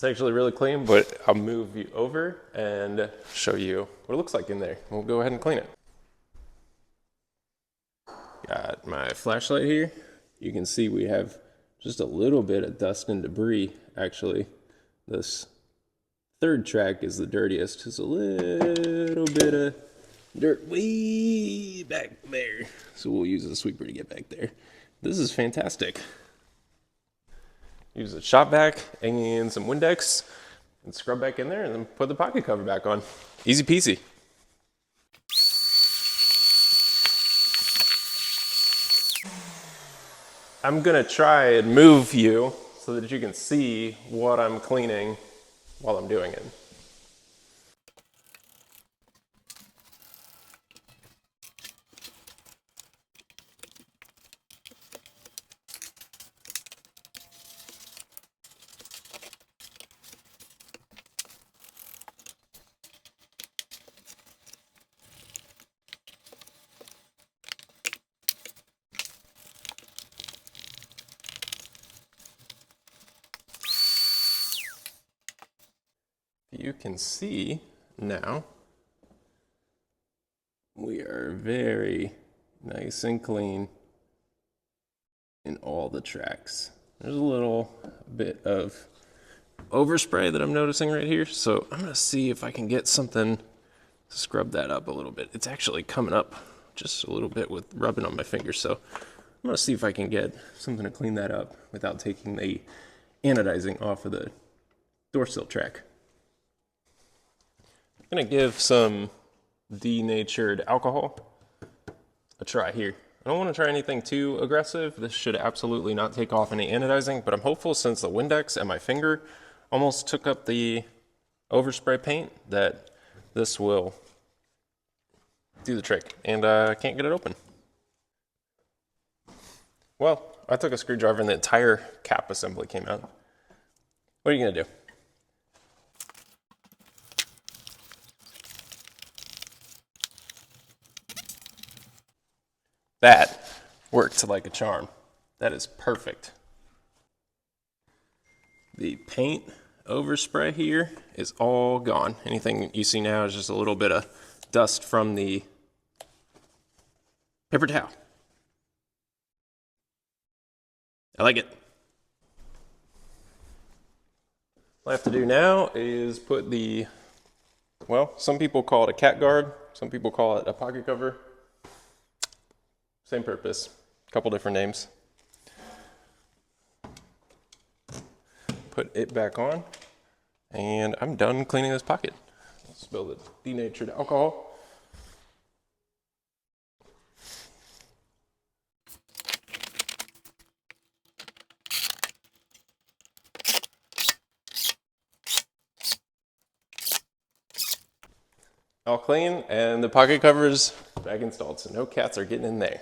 It's actually really clean, but I'll move you over and show you what it looks like in there. We'll go ahead and clean it. Got my flashlight here. You can see we have just a little bit of dust and debris, actually. This third track is the dirtiest. Just a little bit of dirt way back there. So we'll use a sweeper to get back there. This is fantastic. Use a shop vac and some Windex and scrub back in there and then put the pocket cover back on. Easy peasy. I'm gonna try and move you so that you can see what I'm cleaning while I'm doing it. You can see now we are very nice and clean in all the tracks. There's a little bit of overspray that I'm noticing right here, so I'm gonna see if I can get something to scrub that up a little bit. It's actually coming up just a little bit with rubbing on my fingers, so I'm gonna see if I can get something to clean that up without taking the anodizing off of the door sill track. I'm gonna give some denatured alcohol a try here. I don't want to try anything too aggressive. This should absolutely not take off any anodizing, but I'm hopeful since the Windex and my finger almost took up the overspray paint that this will do the trick. And I can't get it open. Well, I took a screwdriver and the entire cap assembly came out. What are you gonna do? That worked like a charm. That is perfect. The paint overspray here is all gone. Anything you see now is just a little bit of dust from the paper towel. I like it. What I have to do now is put the, well, some people call it a cat guard, some people call it a pocket cover. Same purpose, a couple different names. Put it back on, and I'm done cleaning this pocket. I'll spill the denatured alcohol. All clean, and the pocket cover is back installed, so no cats are getting in there.